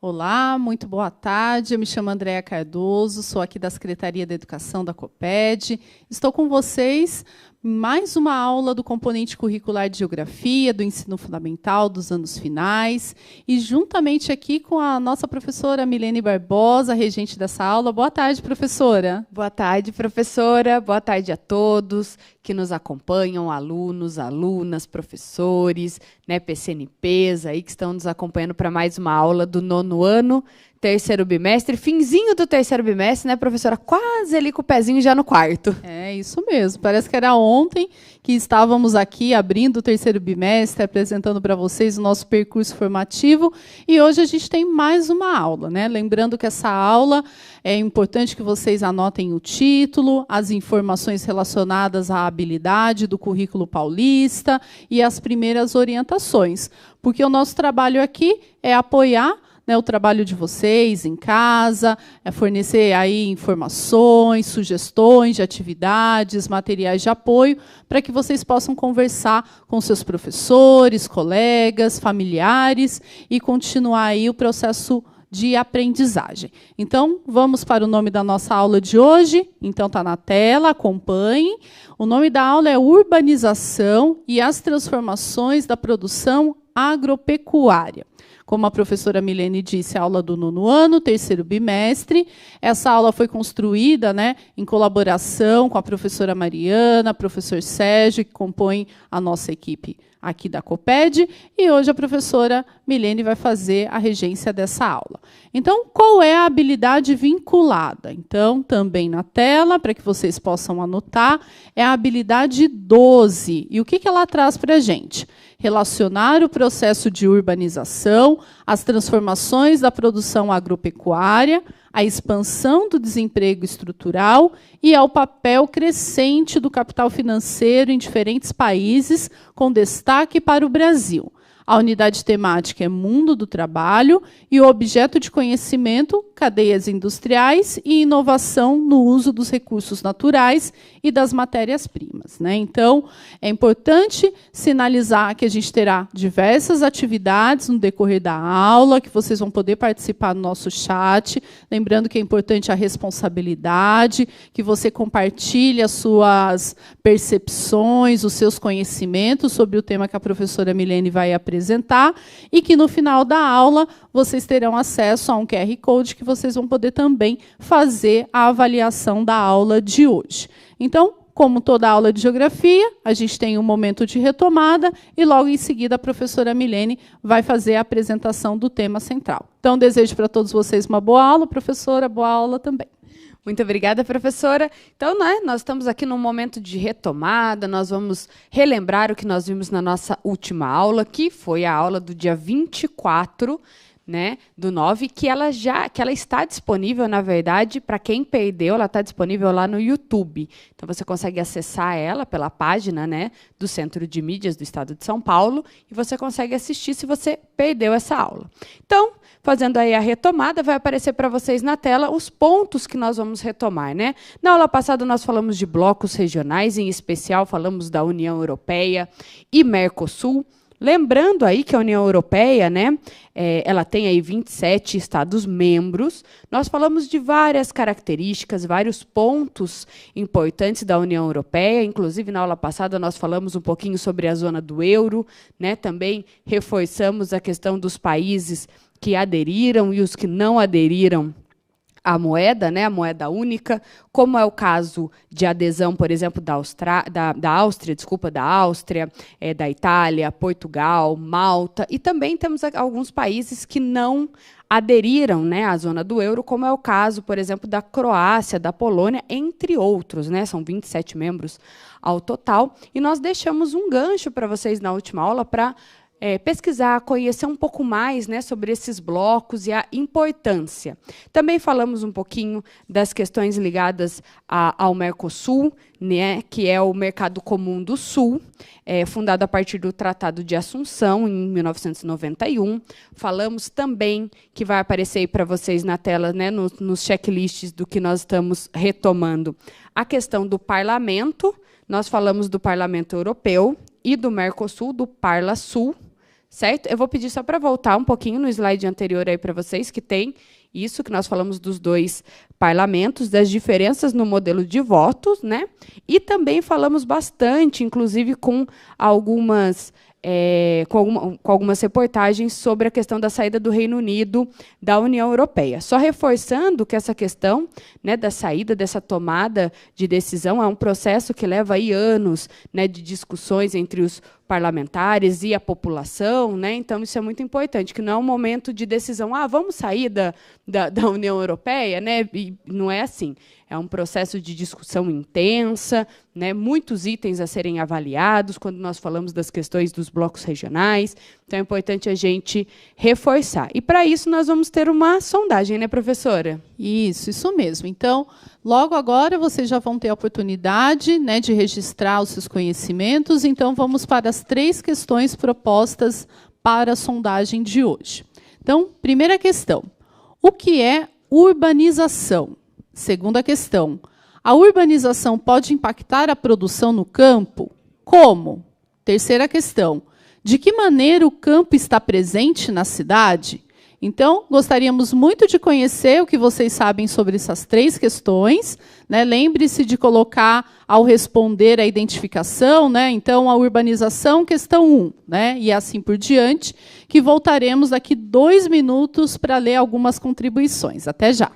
Olá, muito boa tarde. Eu me chamo Andréa Cardoso, sou aqui da Secretaria da Educação da COPED. Estou com vocês em mais uma aula do componente curricular de Geografia, do ensino fundamental dos anos finais, e juntamente aqui com a nossa professora Milene Barbosa, regente dessa aula. Boa tarde, professora. Boa tarde, professora. Boa tarde a todos que nos acompanham, alunos, alunas, professores, né, PCNPs aí que estão nos acompanhando para mais uma aula do 9º ano, terceiro bimestre, finzinho do terceiro bimestre, né, professora? Quase ali com o pezinho já no quarto. É isso mesmo. Parece que era ontem que estávamos aqui abrindo o terceiro bimestre, apresentando para vocês o nosso percurso formativo, e hoje a gente tem mais uma aula, né? Lembrando que essa aula é importante que vocês anotem o título, as informações relacionadas à habilidade do currículo paulista e as primeiras orientações, porque o nosso trabalho aqui é apoiar, né, o trabalho de vocês em casa, fornecer aí informações, sugestões de atividades, materiais de apoio, para que vocês possam conversar com seus professores, colegas, familiares e continuar aí o processo de aprendizagem. Então, vamos para o nome da nossa aula de hoje. Então, está na tela, acompanhem. O nome da aula é Urbanização e as transformações da produção agropecuária. Como a professora Milene disse, a aula do 9º ano, terceiro bimestre. Essa aula foi construída, né, em colaboração com a professora Mariana, professor Sérgio, que compõem a nossa equipe aqui da COPED, e hoje a professora Milene vai fazer a regência dessa aula. Então, qual é a habilidade vinculada? Então, também na tela, para que vocês possam anotar, é a habilidade 12. E o que ela traz para a gente? Relacionar o processo de urbanização, as transformações da produção agropecuária, a expansão do desemprego estrutural e ao papel crescente do capital financeiro em diferentes países, com destaque para o Brasil. A unidade temática é Mundo do Trabalho e o objeto de conhecimento, cadeias industriais e inovação no uso dos recursos naturais e das matérias-primas, né? Então, é importante sinalizar que a gente terá diversas atividades no decorrer da aula, que vocês vão poder participar no nosso chat. Lembrando que é importante a responsabilidade, que você compartilhe as suas percepções, os seus conhecimentos sobre o tema que a professora Milene vai apresentar, e que no final da aula vocês terão acesso a um QR Code que vocês vão poder também fazer a avaliação da aula de hoje. Então, como toda aula de geografia, a gente tem um momento de retomada e logo em seguida a professora Milene vai fazer a apresentação do tema central. Então, desejo para todos vocês uma boa aula, professora, boa aula também. Muito obrigada, professora. Então, né, nós estamos aqui num momento de retomada, nós vamos relembrar o que nós vimos na nossa última aula, que foi a aula do dia 24, né, do 9, que ela está disponível, na verdade, para quem perdeu, ela está disponível lá no YouTube. Então, você consegue acessar ela pela página, né, do Centro de Mídias do Estado de São Paulo, e você consegue assistir se você perdeu essa aula. Então, fazendo aí a retomada, vai aparecer para vocês na tela os pontos que nós vamos retomar, né? Na aula passada, nós falamos de blocos regionais, em especial falamos da União Europeia e Mercosul. Lembrando aí que a União Europeia, né, ela tem aí 27 Estados-membros. Nós falamos de várias características, vários pontos importantes da União Europeia. Inclusive, na aula passada, nós falamos um pouquinho sobre a zona do euro, né? Também reforçamos a questão dos países que aderiram e os que não aderiram à moeda, né, a moeda única, como é o caso de adesão, por exemplo, da Áustria, da Itália, Portugal, Malta, e também temos alguns países que não aderiram, né, à zona do euro, como é o caso, por exemplo, da Croácia, da Polônia, entre outros, né, são 27 membros ao total, e nós deixamos um gancho para vocês na última aula para pesquisar, conhecer um pouco mais, né, sobre esses blocos e a importância. Também falamos um pouquinho das questões ligadas ao Mercosul, né, que é o Mercado Comum do Sul, fundado a partir do Tratado de Assunção, em 1991. Falamos também, que vai aparecer aí para vocês na tela, né, nos checklists do que nós estamos retomando, a questão do parlamento. Nós falamos do Parlamento Europeu e do Mercosul, do Parlasul, certo? Eu vou pedir só para voltar um pouquinho no slide anterior aí para vocês, que tem isso que nós falamos dos 2 parlamentos, das diferenças no modelo de votos, né? E também falamos bastante, inclusive com algumas reportagens sobre a questão da saída do Reino Unido da União Europeia. Só reforçando que essa questão, né, da saída, dessa tomada de decisão, é um processo que leva aí anos, né, de discussões entre os parlamentares e a população, né? Então, isso é muito importante, que não é um momento de decisão, vamos sair da União Europeia, né? E não é assim. É um processo de discussão intensa, né? Muitos itens a serem avaliados quando nós falamos das questões dos blocos regionais. Então, é importante a gente reforçar. E, para isso, nós vamos ter uma sondagem, né, professora? Isso mesmo. Então, logo agora, vocês já vão ter a oportunidade, né, de registrar os seus conhecimentos. Então, vamos para as 3 questões propostas para a sondagem de hoje. Então, primeira questão. O que é urbanização? Segunda questão. A urbanização pode impactar a produção no campo? Como? Terceira questão. De que maneira o campo está presente na cidade? Então, gostaríamos muito de conhecer o que vocês sabem sobre essas 3 questões, né? Lembre-se de colocar, ao responder, a identificação, né? Então, a urbanização, questão 1, né? E assim por diante, que voltaremos daqui 2 minutos para ler algumas contribuições. Até já.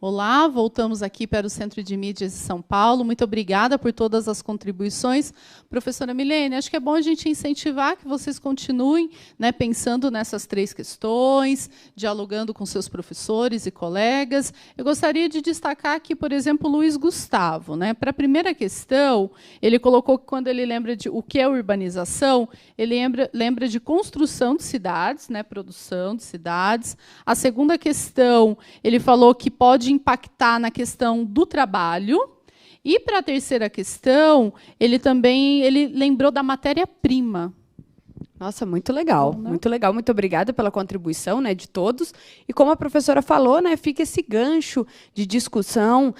Olá, voltamos aqui para o Centro de Mídias de São Paulo. Muito obrigada por todas as contribuições. Professora Milene, acho que é bom a gente incentivar que vocês continuem, né, pensando nessas 3 questões, dialogando com seus professores e colegas. Eu gostaria de destacar aqui, por exemplo, o Luiz Gustavo, né? Para a primeira questão, ele colocou que quando ele lembra de o que é urbanização, ele lembra de construção de cidades, né, produção de cidades. A segunda questão, ele falou que pode impactar na questão do trabalho. E, para a terceira questão, ele lembrou da matéria-prima. Nossa, muito legal, Bom, né? Muito legal. Muito obrigada pela contribuição, né, de todos. E como a professora falou, né, fica esse gancho de discussão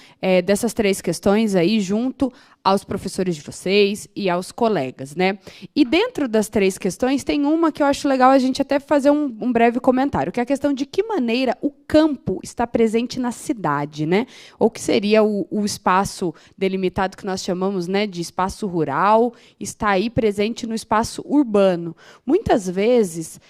dessas 3 questões aí junto aos professores de vocês e aos colegas, né? E dentro das 3 questões tem uma que eu acho legal a gente até fazer um breve comentário, que é a questão de que maneira o campo está presente na cidade, né? Ou que seria o espaço delimitado que nós chamamos, né, de espaço rural, está aí presente no espaço urbano. Muitas vezes,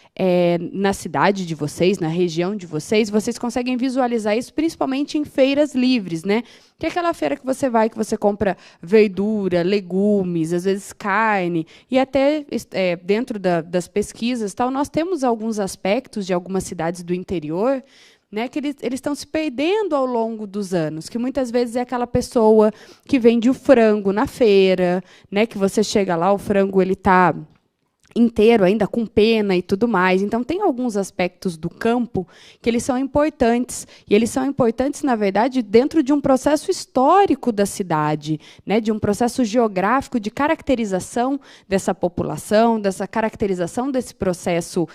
na cidade de vocês, na região de vocês conseguem visualizar isso principalmente em feiras livres, né? Que é aquela feira que você vai, que você compra verdura, verdura, legumes, às vezes carne, e até dentro das pesquisas, tal, nós temos alguns aspectos de algumas cidades do interior, né, que eles estão se perdendo ao longo dos anos, que muitas vezes é aquela pessoa que vende o frango na feira, né, que você chega lá, o frango ele está inteiro ainda, com pena e tudo mais. Então, tem alguns aspectos do campo que eles são importantes. E eles são importantes, na verdade, dentro de um processo histórico da cidade, né, de um processo geográfico de caracterização dessa população, dessa caracterização desse processo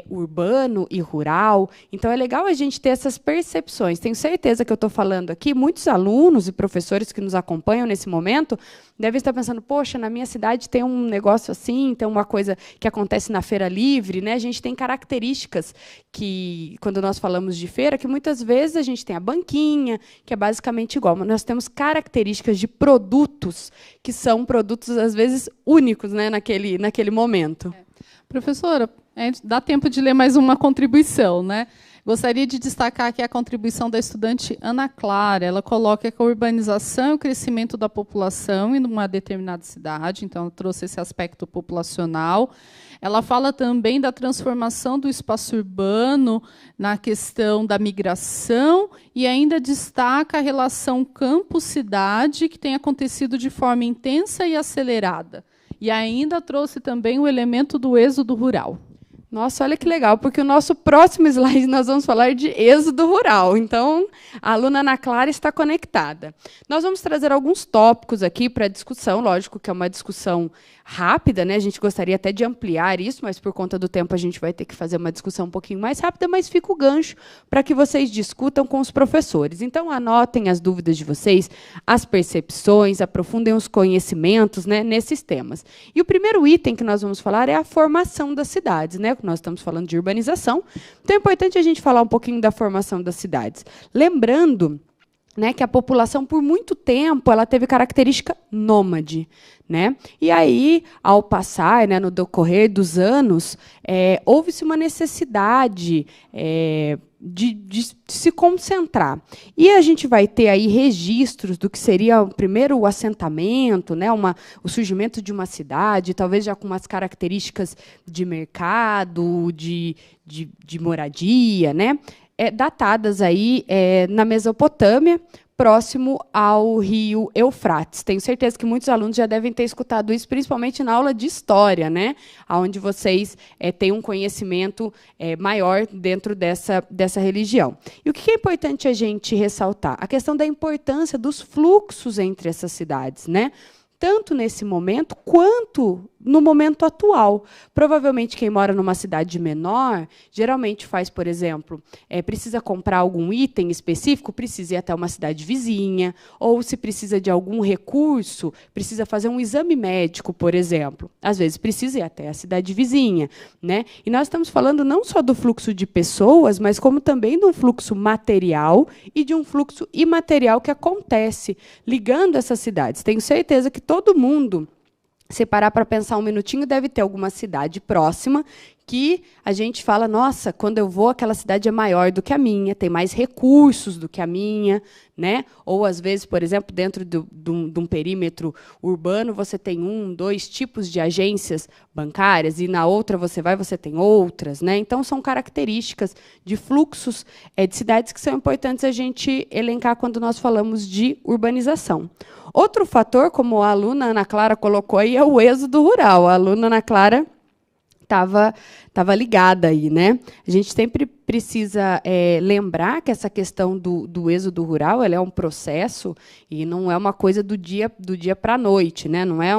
urbano e rural. Então, é legal a gente ter essas percepções. Tenho certeza que eu estou falando aqui, muitos alunos e professores que nos acompanham nesse momento devem estar pensando, poxa, na minha cidade tem um negócio assim, tem uma coisa que acontece na feira livre, né? A gente tem características que, quando nós falamos de feira, que muitas vezes a gente tem a banquinha, que é basicamente igual, mas nós temos características de produtos que são produtos, às vezes, únicos, né, naquele momento. Professora, dá tempo de ler mais uma contribuição, né? Gostaria de destacar aqui a contribuição da estudante Ana Clara. Ela coloca que a urbanização e o crescimento da população em uma determinada cidade, então ela trouxe esse aspecto populacional. Ela fala também da transformação do espaço urbano na questão da migração e ainda destaca a relação campo-cidade, que tem acontecido de forma intensa e acelerada. E ainda trouxe também o elemento do êxodo rural. Nossa, olha que legal, porque o nosso próximo slide nós vamos falar de êxodo rural. Então, a aluna Ana Clara está conectada. Nós vamos trazer alguns tópicos aqui para discussão, lógico que é uma discussão rápida, né? A gente gostaria até de ampliar isso, mas por conta do tempo a gente vai ter que fazer uma discussão um pouquinho mais rápida, mas fica o gancho para que vocês discutam com os professores. Então, anotem as dúvidas de vocês, as percepções, aprofundem os conhecimentos, né, nesses temas. E o primeiro item que nós vamos falar é a formação das cidades, né? Nós estamos falando de urbanização, então é importante a gente falar um pouquinho da formação das cidades. Lembrando, né, que a população, por muito tempo, ela teve característica nômade, né? E aí, ao passar, né, no decorrer dos anos, houve-se uma necessidade de se concentrar. E a gente vai ter aí registros do que seria primeiro o assentamento, né, o surgimento de uma cidade, talvez já com umas características de mercado, de moradia, né, datadas aí na Mesopotâmia, próximo ao rio Eufrates. Tenho certeza que muitos alunos já devem ter escutado isso, principalmente na aula de história, né? Onde vocês têm um conhecimento maior dentro dessa religião. E o que é importante a gente ressaltar? A questão da importância dos fluxos entre essas cidades, né? Tanto nesse momento quanto no momento atual. Provavelmente quem mora numa cidade menor, geralmente faz, por exemplo, precisa comprar algum item específico, precisa ir até uma cidade vizinha, ou se precisa de algum recurso, precisa fazer um exame médico, por exemplo. Às vezes precisa ir até a cidade vizinha, né? E nós estamos falando não só do fluxo de pessoas, mas como também de um fluxo material e de um fluxo imaterial que acontece ligando essas cidades. Tenho certeza que todo mundo, se parar para pensar um minutinho, deve ter alguma cidade próxima que a gente fala, nossa, quando eu vou, aquela cidade é maior do que a minha, tem mais recursos do que a minha, né? Ou, às vezes, por exemplo, dentro de um perímetro urbano, você tem 1, 2 tipos de agências bancárias, e na outra você tem outras, né? Então, são características de fluxos de cidades que são importantes a gente elencar quando nós falamos de urbanização. Outro fator, como a aluna Ana Clara colocou aí, é o êxodo rural. A aluna Ana Clara estava ligada aí, né? A gente sempre precisa lembrar que essa questão do êxodo rural, ela é um processo e não é uma coisa do dia para a noite, né? Não é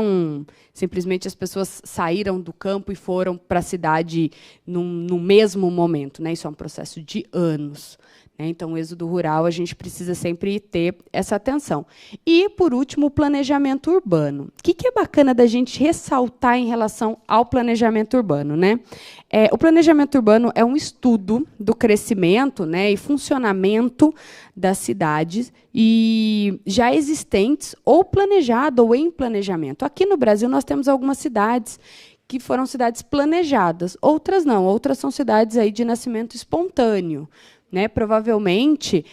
simplesmente as pessoas saíram do campo e foram para a cidade no mesmo momento, né? Isso é um processo de anos. Então, o êxodo rural, a gente precisa sempre ter essa atenção. E, por último, o planejamento urbano. O que é bacana da gente ressaltar em relação ao planejamento urbano, né? O planejamento urbano é um estudo do crescimento, né, e funcionamento das cidades e já existentes ou planejado ou em planejamento. Aqui no Brasil, nós temos algumas cidades que foram cidades planejadas, outras não, outras são cidades aí de nascimento espontâneo. né? Provavelmente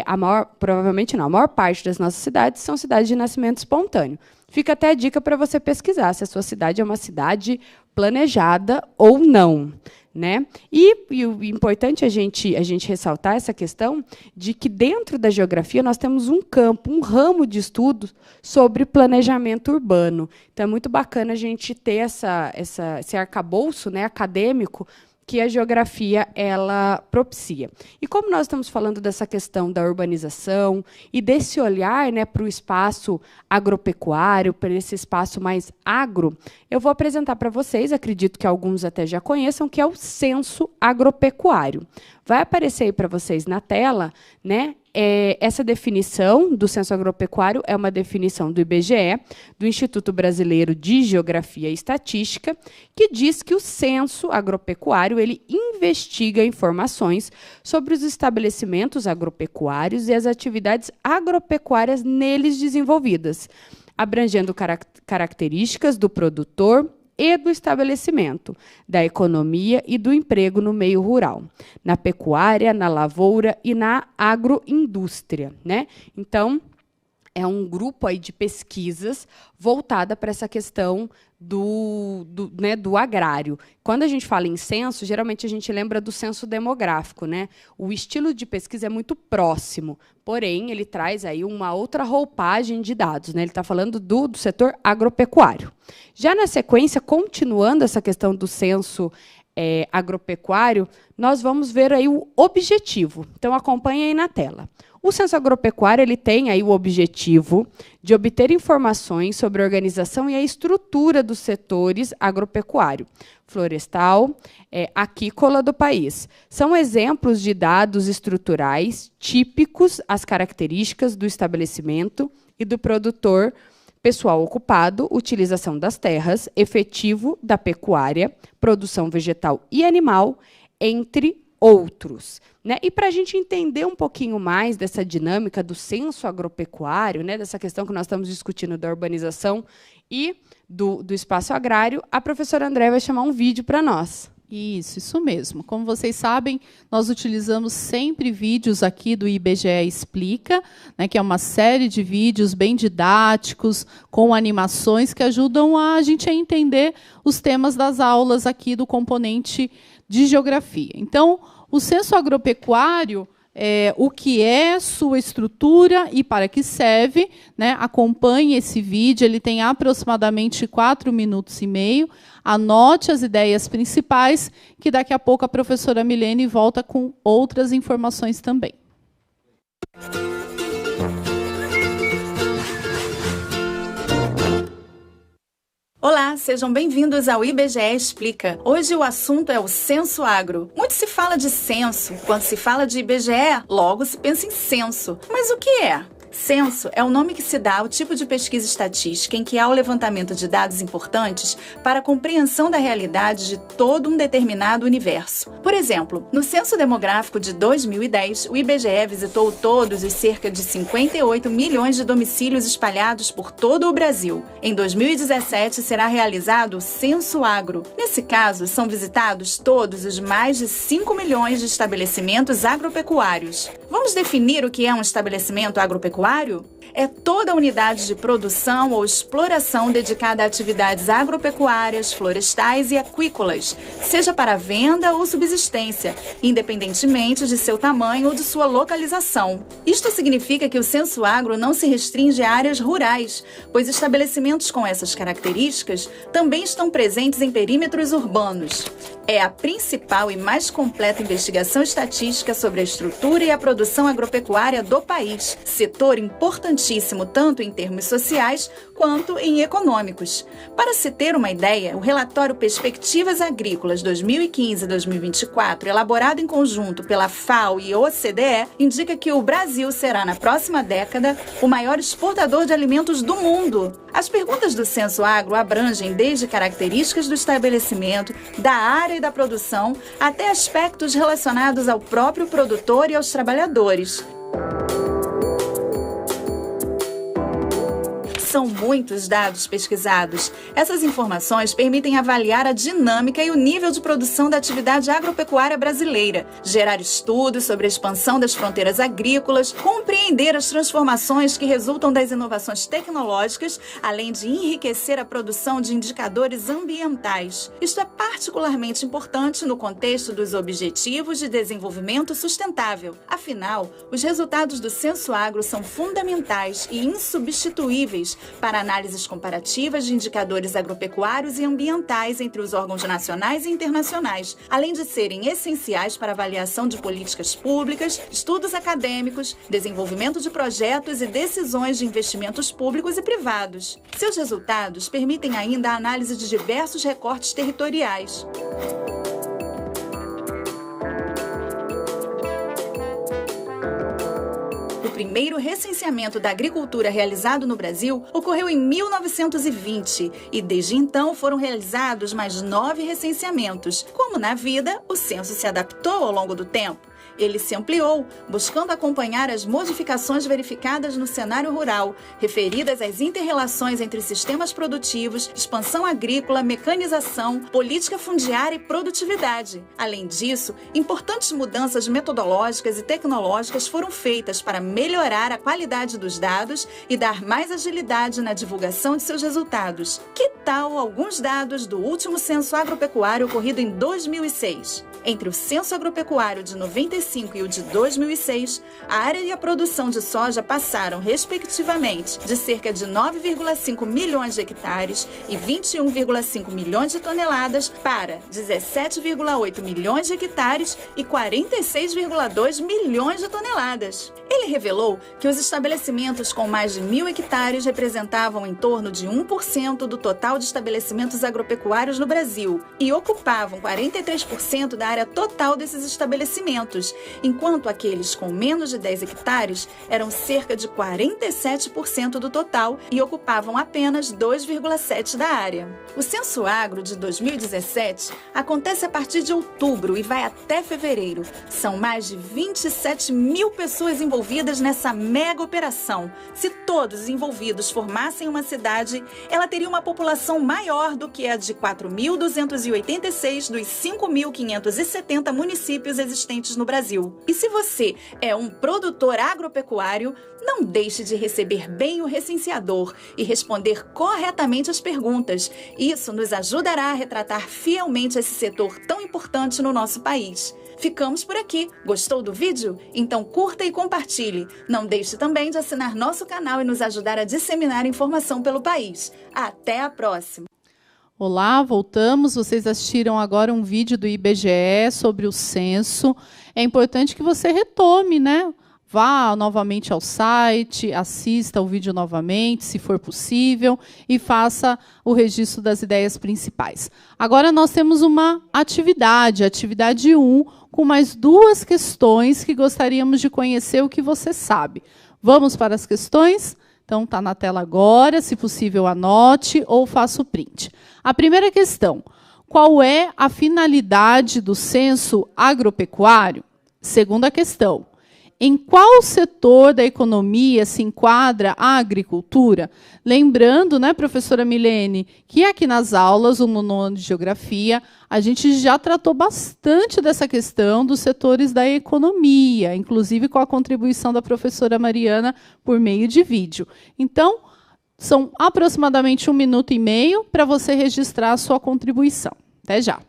a maior parte das nossas cidades são cidades de nascimento espontâneo. Fica até a dica para você pesquisar se a sua cidade é uma cidade planejada ou não, né? E o importante é a gente ressaltar essa questão de que dentro da geografia nós temos um campo, um ramo de estudos sobre planejamento urbano. Então é muito bacana a gente ter esse arcabouço, né, acadêmico que a geografia ela propicia. E como nós estamos falando dessa questão da urbanização e desse olhar, né, para o espaço agropecuário, para esse espaço mais agro, eu vou apresentar para vocês, acredito que alguns até já conheçam, que é o Censo Agropecuário. Vai aparecer aí para vocês na tela, né? Essa definição do censo agropecuário é uma definição do IBGE, do Instituto Brasileiro de Geografia e Estatística, que diz que o censo agropecuário ele investiga informações sobre os estabelecimentos agropecuários e as atividades agropecuárias neles desenvolvidas, abrangendo características do produtor e do estabelecimento, da economia e do emprego no meio rural, na pecuária, na lavoura e na agroindústria, né? Então, é um grupo aí de pesquisas voltada para essa questão do agrário. Quando a gente fala em censo, geralmente a gente lembra do censo demográfico, né? O estilo de pesquisa é muito próximo, porém, ele traz aí uma outra roupagem de dados, né? Ele está falando do setor agropecuário. Já na sequência, continuando essa questão do censo agropecuário, nós vamos ver aí o objetivo. Então, acompanhe aí na tela. O censo agropecuário ele tem aí o objetivo de obter informações sobre a organização e a estrutura dos setores agropecuário, florestal, aquícola do país. São exemplos de dados estruturais típicos às características do estabelecimento e do produtor, pessoal ocupado, utilização das terras, efetivo da pecuária, produção vegetal e animal, entre outros. Né? E para a gente entender um pouquinho mais dessa dinâmica do censo agropecuário, né, dessa questão que nós estamos discutindo da urbanização e do espaço agrário, a professora André vai chamar um vídeo para nós. Isso mesmo. Como vocês sabem, nós utilizamos sempre vídeos aqui do IBGE Explica, né, que é uma série de vídeos bem didáticos, com animações que ajudam a gente a entender os temas das aulas aqui do componente de geografia. Então, o censo agropecuário, o que é sua estrutura e para que serve, né? Acompanhe esse vídeo, ele tem aproximadamente 4 minutos e meio. Anote as ideias principais, que daqui a pouco a professora Milene volta com outras informações também. Olá, sejam bem-vindos ao IBGE Explica. Hoje o assunto é o censo agro. Muito se fala de censo. Quando se fala de IBGE, logo se pensa em censo. Mas o que é? Censo é o nome que se dá ao tipo de pesquisa estatística em que há o levantamento de dados importantes para a compreensão da realidade de todo um determinado universo. Por exemplo, no Censo Demográfico de 2010, o IBGE visitou todos os cerca de 58 milhões de domicílios espalhados por todo o Brasil. Em 2017, será realizado o Censo Agro. Nesse caso, são visitados todos os mais de 5 milhões de estabelecimentos agropecuários. Vamos definir o que é um estabelecimento agropecuário? É toda unidade de produção ou exploração dedicada a atividades agropecuárias, florestais e aquícolas, seja para venda ou subsistência, independentemente de seu tamanho ou de sua localização. Isto significa que o censo agro não se restringe a áreas rurais, pois estabelecimentos com essas características também estão presentes em perímetros urbanos. É a principal e mais completa investigação estatística sobre a estrutura e a produção agropecuária do país, setor importantíssimo tanto em termos sociais quanto em econômicos. Para se ter uma ideia, o relatório Perspectivas Agrícolas 2015-2024, elaborado em conjunto pela FAO e OCDE, indica que o Brasil será, na próxima década, o maior exportador de alimentos do mundo. As perguntas do Censo Agro abrangem desde características do estabelecimento, da área e da produção, até aspectos relacionados ao próprio produtor e aos trabalhadores. São muitos dados pesquisados. Essas informações permitem avaliar a dinâmica e o nível de produção da atividade agropecuária brasileira, gerar estudos sobre a expansão das fronteiras agrícolas, compreender as transformações que resultam das inovações tecnológicas, além de enriquecer a produção de indicadores ambientais. Isto é particularmente importante no contexto dos Objetivos de Desenvolvimento Sustentável. Afinal, os resultados do Censo Agro são fundamentais e insubstituíveis para análises comparativas de indicadores agropecuários e ambientais entre os órgãos nacionais e internacionais, além de serem essenciais para avaliação de políticas públicas, estudos acadêmicos, desenvolvimento de projetos e decisões de investimentos públicos e privados. Seus resultados permitem ainda a análise de diversos recortes territoriais. O primeiro recenseamento da agricultura realizado no Brasil ocorreu em 1920 e desde então foram realizados mais 9 recenseamentos. Como na vida, o censo se adaptou ao longo do tempo. Ele se ampliou, buscando acompanhar as modificações verificadas no cenário rural, referidas às inter-relações entre sistemas produtivos, expansão agrícola, mecanização, política fundiária e produtividade. Além disso, importantes mudanças metodológicas e tecnológicas foram feitas para melhorar a qualidade dos dados e dar mais agilidade na divulgação de seus resultados. Que tal alguns dados do último censo agropecuário ocorrido em 2006? Entre o censo agropecuário de 95 e o de 2006, a área e a produção de soja passaram, respectivamente, de cerca de 9,5 milhões de hectares e 21,5 milhões de toneladas para 17,8 milhões de hectares e 46,2 milhões de toneladas. Ele revelou que os estabelecimentos com mais de 1.000 hectares representavam em torno de 1% do total de estabelecimentos agropecuários no Brasil e ocupavam 43% da área total desses estabelecimentos, enquanto aqueles com menos de 10 hectares eram cerca de 47% do total e ocupavam apenas 2,7% da área. O Censo Agro de 2017 acontece a partir de outubro e vai até fevereiro. São mais de 27 mil pessoas envolvidas nessa mega operação. Se todos os envolvidos formassem uma cidade, ela teria uma população maior do que a de 4.286 dos 5.570 municípios existentes no Brasil. E se você é um produtor agropecuário, não deixe de receber bem o recenseador e responder corretamente as perguntas. Isso nos ajudará a retratar fielmente esse setor tão importante no nosso país. Ficamos por aqui. Gostou do vídeo? Então curta e compartilhe. Não deixe também de assinar nosso canal e nos ajudar a disseminar informação pelo país. Até a próxima! Olá, voltamos. Vocês assistiram agora um vídeo do IBGE sobre o censo. É importante que você retome, né? Vá novamente ao site, assista o vídeo novamente, se for possível, e faça o registro das ideias principais. Agora nós temos uma atividade 1, com mais 2 questões que gostaríamos de conhecer o que você sabe. Vamos para as questões? Então, está na tela agora, se possível anote ou faça o print. A primeira questão: qual é a finalidade do censo agropecuário? Segunda questão: em qual setor da economia se enquadra a agricultura? Lembrando, né, professora Milene, que aqui nas aulas, no nono de Geografia, a gente já tratou bastante dessa questão dos setores da economia, inclusive com a contribuição da professora Mariana por meio de vídeo. Então, são aproximadamente 1 minuto e meio para você registrar a sua contribuição. Até já!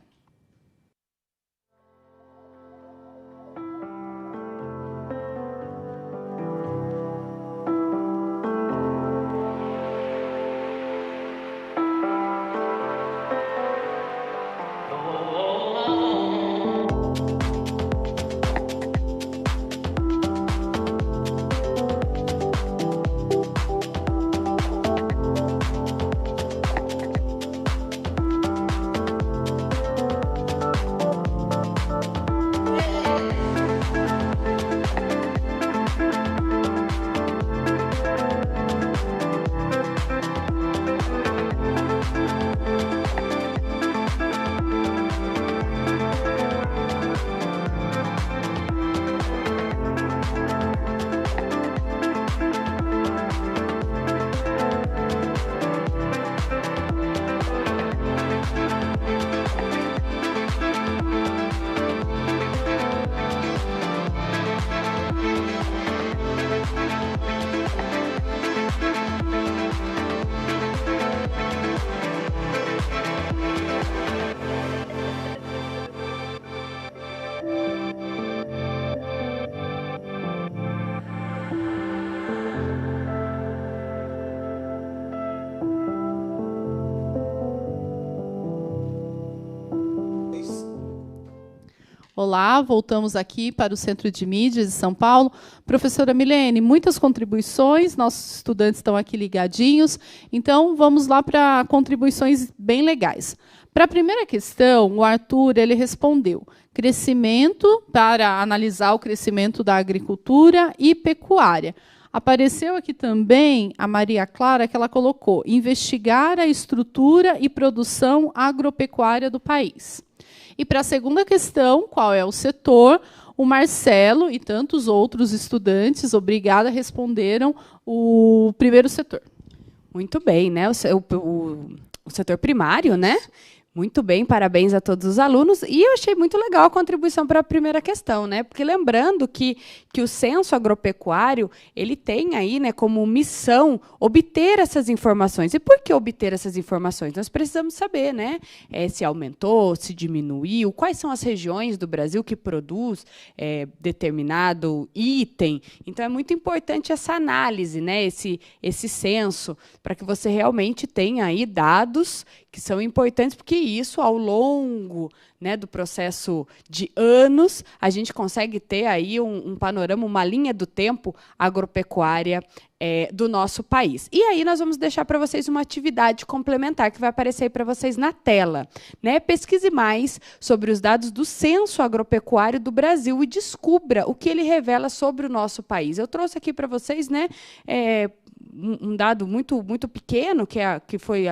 Olá, voltamos aqui para o Centro de Mídias de São Paulo. Professora Milene, muitas contribuições, nossos estudantes estão aqui ligadinhos, então vamos lá para contribuições bem legais. Para a primeira questão, o Arthur ele respondeu: crescimento, para analisar o crescimento da agricultura e pecuária. Apareceu aqui também a Maria Clara, que ela colocou: investigar a estrutura e produção agropecuária do país. E para a segunda questão, qual é o setor? O Marcelo e tantos outros estudantes, obrigada, responderam o primeiro setor. Muito bem, né? O setor primário, né? Muito bem, parabéns a todos os alunos. E eu achei muito legal a contribuição para a primeira questão, né? Porque lembrando que o censo agropecuário, ele tem aí, né, como missão obter essas informações. E por que obter essas informações? Nós precisamos saber, né? Se aumentou, se diminuiu, quais são as regiões do Brasil que produz determinado item. Então, é muito importante essa análise, né? Esse censo, para que você realmente tenha aí dados que são importantes, porque isso, ao longo, né, do processo de anos, a gente consegue ter aí um panorama, uma linha do tempo agropecuária do nosso país. E aí nós vamos deixar para vocês uma atividade complementar que vai aparecer para vocês na tela. Né? Pesquise mais sobre os dados do Censo Agropecuário do Brasil e descubra o que ele revela sobre o nosso país. Eu trouxe aqui para vocês, né, um dado muito, muito pequeno, que foi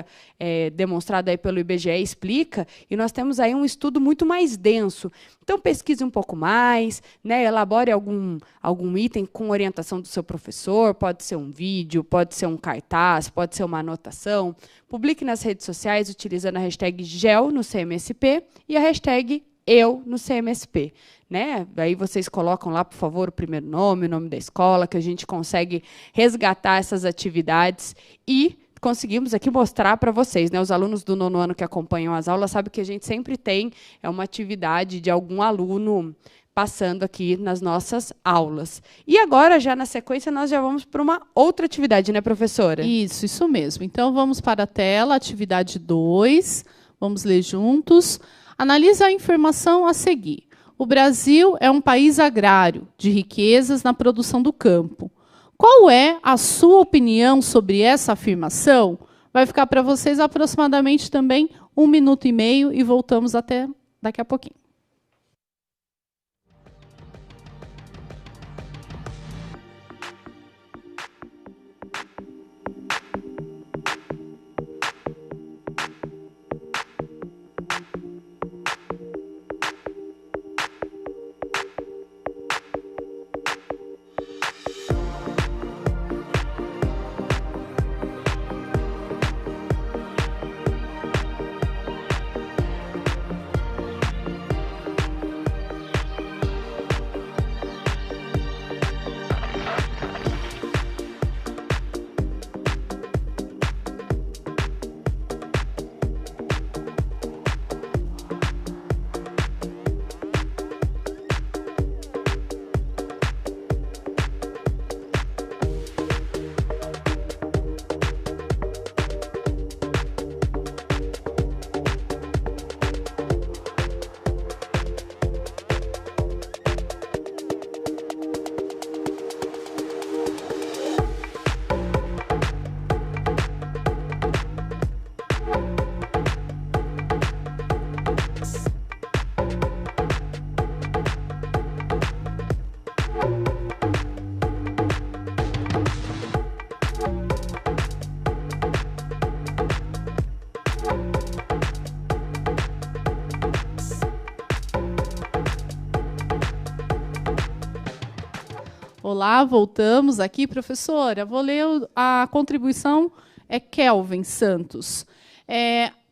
demonstrado aí pelo IBGE Explica, e nós temos aí um estudo muito mais denso. Então, pesquise um pouco mais, né, elabore algum item com orientação do seu professor, pode ser um vídeo, pode ser um cartaz, pode ser uma anotação. Publique nas redes sociais utilizando a hashtag GEL no CMSP e a hashtag eu no CMSP. Né? Aí vocês colocam lá, por favor, o primeiro nome, o nome da escola, que a gente consegue resgatar essas atividades e conseguimos aqui mostrar para vocês. Né? Os alunos do 9º ano que acompanham as aulas sabem que a gente sempre tem uma atividade de algum aluno passando aqui nas nossas aulas. E agora, já na sequência, nós já vamos para uma outra atividade, né, professora? Isso mesmo. Então, vamos para a tela, atividade 2. Vamos ler juntos. Analise a informação a seguir. O Brasil é um país agrário, de riquezas na produção do campo. Qual é a sua opinião sobre essa afirmação? Vai ficar para vocês aproximadamente também 1 minuto e meio e voltamos até daqui a pouquinho. Olá, voltamos aqui, professora. Vou ler a contribuição, Kelvin Santos.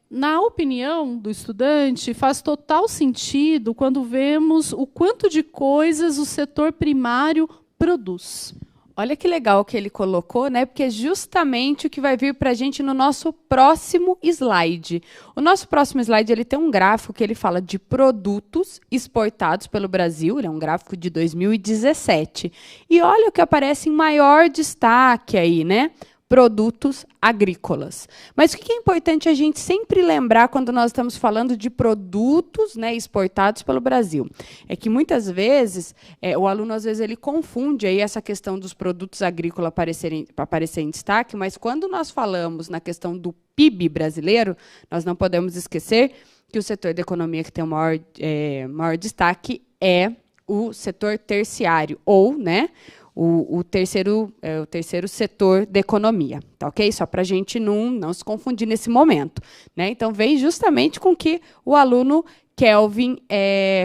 Na opinião do estudante, faz total sentido quando vemos o quanto de coisas o setor primário produz. Olha que legal que ele colocou, né? Porque é justamente o que vai vir para a gente no nosso próximo slide. O nosso próximo slide ele tem um gráfico que ele fala de produtos exportados pelo Brasil. Ele é um gráfico de 2017. E olha o que aparece em maior destaque aí, né? produtos agrícolas. Mas o que é importante a gente sempre lembrar quando nós estamos falando de produtos, né, exportados pelo Brasil? É que muitas vezes o aluno às vezes ele confunde aí essa questão dos produtos agrícolas aparecer em destaque, mas quando nós falamos na questão do PIB brasileiro, nós não podemos esquecer que o setor da economia que tem o maior destaque é o setor terciário, ou, né, o terceiro setor da economia, tá ok? Só para a gente não se confundir nesse momento, né? Então, vem justamente com o que o aluno Kelvin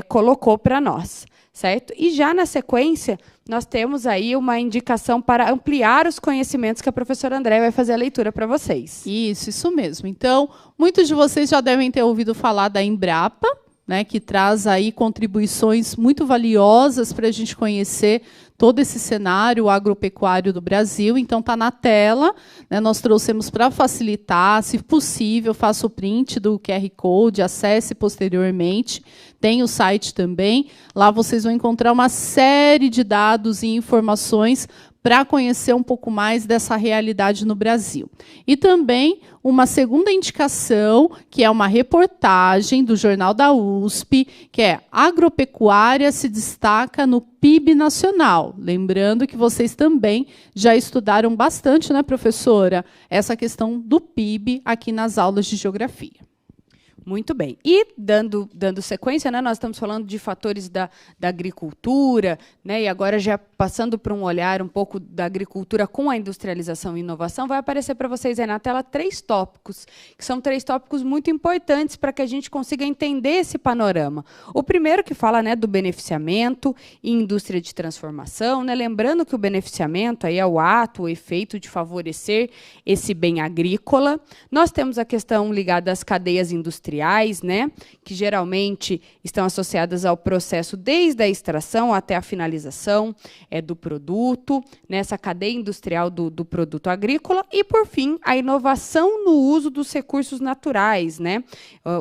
colocou para nós, certo? E já na sequência, nós temos aí uma indicação para ampliar os conhecimentos que a professora Andréia vai fazer a leitura para vocês. Isso mesmo. Então, muitos de vocês já devem ter ouvido falar da Embrapa, né, que traz aí contribuições muito valiosas para a gente conhecer todo esse cenário agropecuário do Brasil. Então, está na tela, né, nós trouxemos para facilitar, se possível, faça o print do QR Code, acesse posteriormente, tem o site também, lá vocês vão encontrar uma série de dados e informações para conhecer um pouco mais dessa realidade no Brasil. E também uma segunda indicação, que é uma reportagem do Jornal da USP, que é Agropecuária se destaca no PIB nacional. Lembrando que vocês também já estudaram bastante, né, professora, essa questão do PIB aqui nas aulas de geografia. Muito bem. E, dando sequência, né, nós estamos falando de fatores da agricultura, né, e agora já passando para um olhar um pouco da agricultura com a industrialização e inovação, vai aparecer para vocês aí na tela 3 tópicos, que são 3 tópicos muito importantes para que a gente consiga entender esse panorama. O primeiro que fala, né, do beneficiamento e indústria de transformação, né, lembrando que o beneficiamento aí é o ato, o efeito de favorecer esse bem agrícola. Nós temos a questão ligada às cadeias industriais, né, que geralmente estão associadas ao processo desde a extração até a finalização do produto, nessa cadeia industrial do produto agrícola. E, por fim, a inovação no uso dos recursos naturais, né?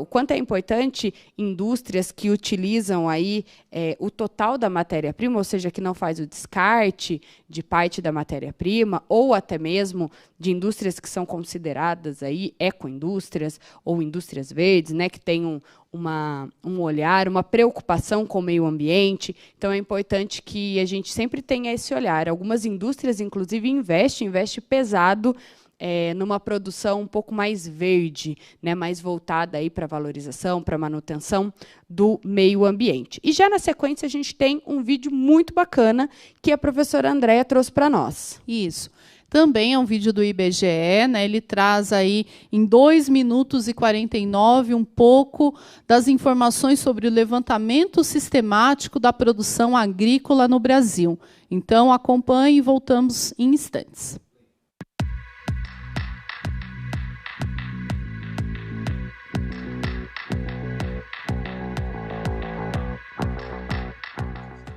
O quanto é importante indústrias que utilizam aí, o total da matéria-prima, ou seja, que não faz o descarte de parte da matéria-prima, ou até mesmo de indústrias que são consideradas aí ecoindústrias ou indústrias verdes, né, que têm um olhar, uma preocupação com o meio ambiente. Então, é importante que a gente sempre tenha esse olhar. Algumas indústrias, inclusive, investem pesado numa produção um pouco mais verde, né, mais voltada para a valorização, para a manutenção do meio ambiente. E já na sequência, a gente tem um vídeo muito bacana que a professora Andréia trouxe para nós. Isso. Também é um vídeo do IBGE, né? Ele traz aí em 2 minutos e 49 um pouco das informações sobre o levantamento sistemático da produção agrícola no Brasil. Então, acompanhe e voltamos em instantes.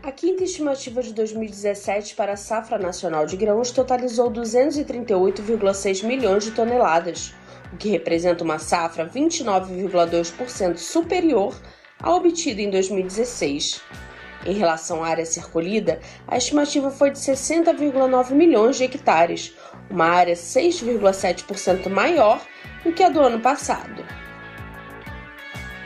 A quinta estimativa de 2017 para a safra nacional de grãos totalizou 238,6 milhões de toneladas, o que representa uma safra 29,2% superior à obtida em 2016. Em relação à área a ser colhida, a estimativa foi de 60,9 milhões de hectares, uma área 6,7% maior do que a do ano passado.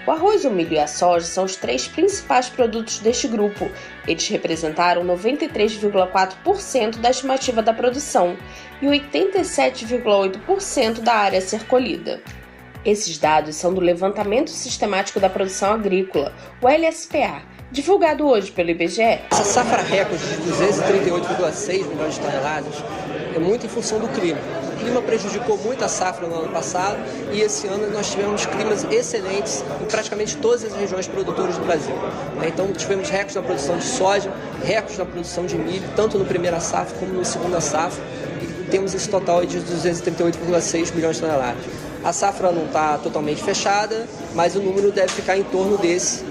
O arroz, o milho e a soja são os 3 principais produtos deste grupo. Eles representaram 93,4% da estimativa da produção e 87,8% da área a ser colhida. Esses dados são do Levantamento Sistemático da Produção Agrícola, o LSPA, divulgado hoje pelo IBGE. Essa safra recorde de 238,6 milhões de toneladas é muito em função do clima. O clima prejudicou muito a safra no ano passado e esse ano nós tivemos climas excelentes em praticamente todas as regiões produtoras do Brasil. Então tivemos recordes na produção de soja, recordes na produção de milho, tanto no primeira safra como no segunda safra, e temos esse total de 238,6 milhões de toneladas. A safra não está totalmente fechada, mas o número deve ficar em torno desse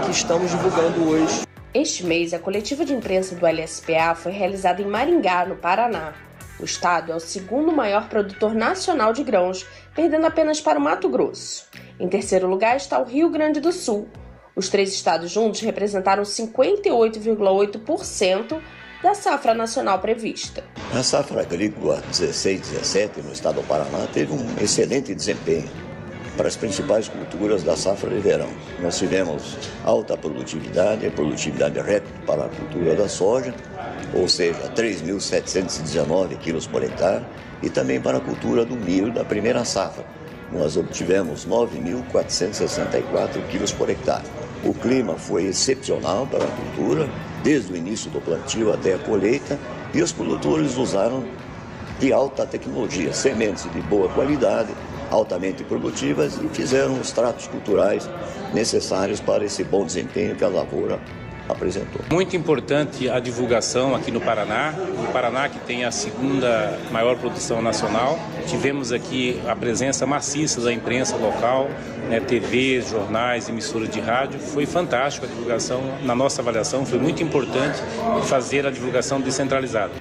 que estamos divulgando hoje. Este mês, a coletiva de imprensa do LSPA foi realizada em Maringá, no Paraná. O estado é o segundo maior produtor nacional de grãos, perdendo apenas para o Mato Grosso. Em terceiro lugar está o Rio Grande do Sul. Os 3 estados juntos representaram 58,8% da safra nacional prevista. A safra agrícola 16/17 no estado do Paraná teve um excelente desempenho para as principais culturas da safra de verão. Nós tivemos alta produtividade, a produtividade recorde para a cultura da soja, ou seja, 3.719 quilos por hectare, e também para a cultura do milho da primeira safra. Nós obtivemos 9.464 quilos por hectare. O clima foi excepcional para a cultura, desde o início do plantio até a colheita, e os produtores usaram de alta tecnologia, sementes de boa qualidade, altamente produtivas, e fizeram os tratos culturais necessários para esse bom desempenho que a lavoura apresentou. Muito importante a divulgação aqui no Paraná. O Paraná, que tem a segunda maior produção nacional. Tivemos aqui a presença maciça da imprensa local, né, TVs, jornais, emissoras de rádio. Foi fantástico a divulgação. Na nossa avaliação, foi muito importante fazer a divulgação descentralizada.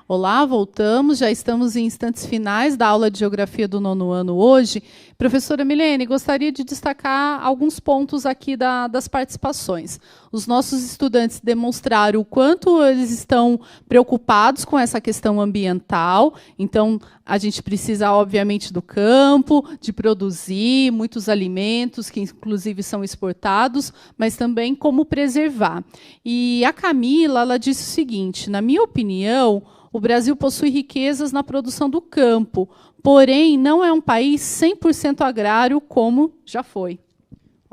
Olá, voltamos, já estamos em instantes finais da aula de Geografia do 9º ano hoje. Professora Milene, gostaria de destacar alguns pontos aqui das participações. Os nossos estudantes demonstraram o quanto eles estão preocupados com essa questão ambiental. Então, a gente precisa, obviamente, do campo, de produzir muitos alimentos, que inclusive são exportados, mas também como preservar. E a Camila, ela disse o seguinte: na minha opinião, o Brasil possui riquezas na produção do campo, porém não é um país 100% agrário como já foi.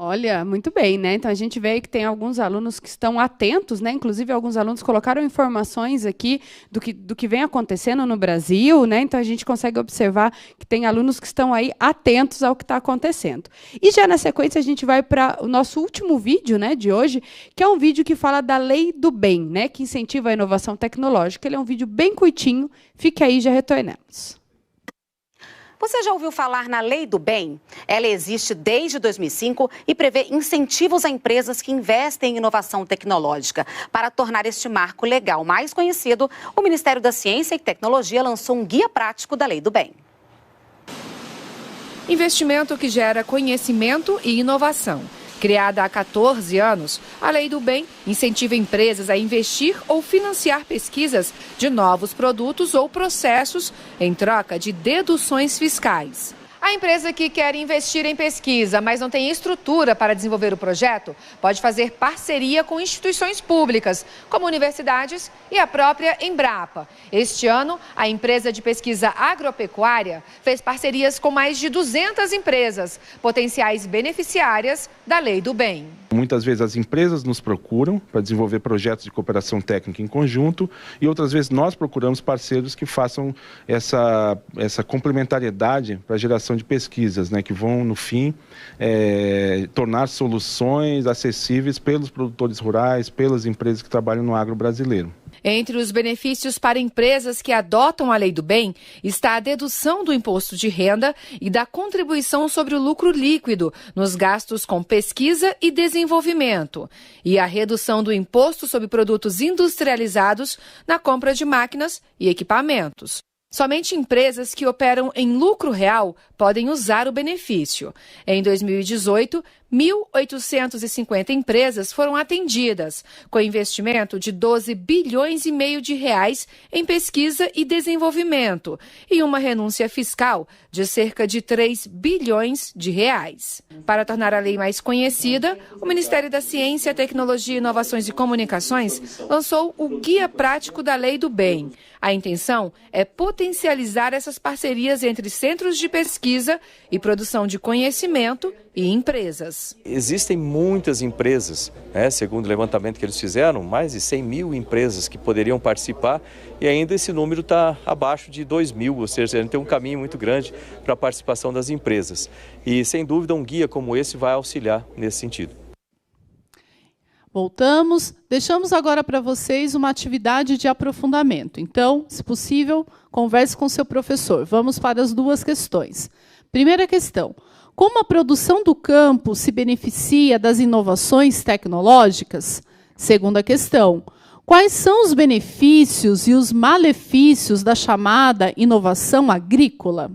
Olha, muito bem, né? Então a gente vê que tem alguns alunos que estão atentos, né? Inclusive alguns alunos colocaram informações aqui do que vem acontecendo no Brasil, né? Então a gente consegue observar que tem alunos que estão aí atentos ao que está acontecendo. E já na sequência a gente vai para o nosso último vídeo, né, de hoje, que é um vídeo que fala da Lei do Bem, né? Que incentiva a inovação tecnológica. Ele é um vídeo bem curtinho. Fique aí, já retornamos. Você já ouviu falar na Lei do Bem? Ela existe desde 2005 e prevê incentivos a empresas que investem em inovação tecnológica. Para tornar este marco legal mais conhecido, o Ministério da Ciência e Tecnologia lançou um guia prático da Lei do Bem. Investimento que gera conhecimento e inovação. Criada há 14 anos, a Lei do Bem incentiva empresas a investir ou financiar pesquisas de novos produtos ou processos em troca de deduções fiscais. A empresa que quer investir em pesquisa, mas não tem estrutura para desenvolver o projeto, pode fazer parceria com instituições públicas, como universidades e a própria Embrapa. Este ano, a empresa de pesquisa agropecuária fez parcerias com mais de 200 empresas, potenciais beneficiárias da Lei do Bem. Muitas vezes as empresas nos procuram para desenvolver projetos de cooperação técnica em conjunto e outras vezes nós procuramos parceiros que façam essa complementariedade para a geração de pesquisas, né, que vão, no fim, tornar soluções acessíveis pelos produtores rurais, pelas empresas que trabalham no agro brasileiro. Entre os benefícios para empresas que adotam a Lei do Bem está a dedução do imposto de renda e da contribuição sobre o lucro líquido nos gastos com pesquisa e desenvolvimento e a redução do imposto sobre produtos industrializados na compra de máquinas e equipamentos. Somente empresas que operam em lucro real podem usar o benefício. Em 2018, 1.850 empresas foram atendidas, com investimento de 12 bilhões e meio de reais em pesquisa e desenvolvimento e uma renúncia fiscal de cerca de 3 bilhões de reais. Para tornar a lei mais conhecida, o Ministério da Ciência, Tecnologia, Inovações e Comunicações lançou o Guia Prático da Lei do Bem. A intenção é potencializar essas parcerias entre centros de pesquisa e produção de conhecimento e empresas. Existem muitas empresas, segundo o levantamento que eles fizeram, mais de 100 mil empresas que poderiam participar e ainda esse número está abaixo de 2 mil, ou seja, a gente tem um caminho muito grande para a participação das empresas. E, sem dúvida, um guia como esse vai auxiliar nesse sentido. Voltamos. Deixamos agora para vocês uma atividade de aprofundamento. Então, se possível, converse com seu professor. Vamos para as duas questões. Primeira questão: como a produção do campo se beneficia das inovações tecnológicas? Segunda questão: quais são os benefícios e os malefícios da chamada inovação agrícola?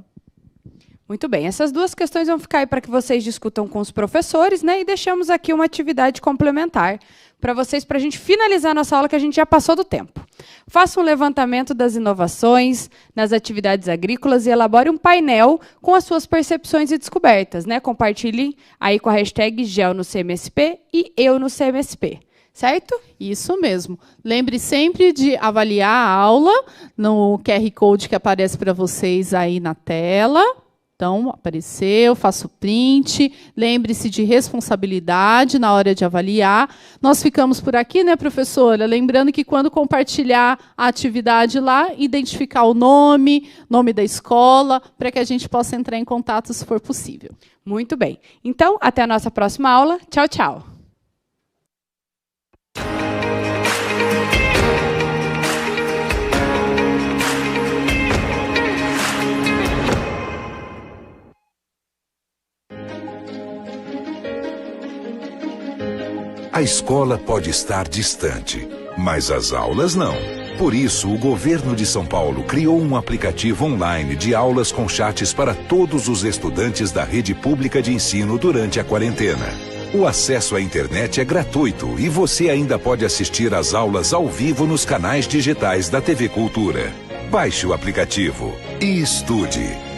Muito bem, essas duas questões vão ficar aí para que vocês discutam com os professores, né? E deixamos aqui uma atividade complementar para vocês, para a gente finalizar a nossa aula, que a gente já passou do tempo. Faça um levantamento das inovações nas atividades agrícolas e elabore um painel com as suas percepções e descobertas, né? Compartilhe aí com a hashtag GEL no CMSP e Eu no CMSP. Certo? Isso mesmo. Lembre sempre de avaliar a aula no QR Code que aparece para vocês aí na tela. Então, apareceu, faça o print. Lembre-se de responsabilidade na hora de avaliar. Nós ficamos por aqui, né, professora? Lembrando que quando compartilhar a atividade lá, identificar o nome da escola, para que a gente possa entrar em contato se for possível. Muito bem. Então, até a nossa próxima aula. Tchau, tchau. A escola pode estar distante, mas as aulas não. Por isso, o governo de São Paulo criou um aplicativo online de aulas com chats para todos os estudantes da rede pública de ensino durante a quarentena. O acesso à internet é gratuito e você ainda pode assistir às aulas ao vivo nos canais digitais da TV Cultura. Baixe o aplicativo e estude.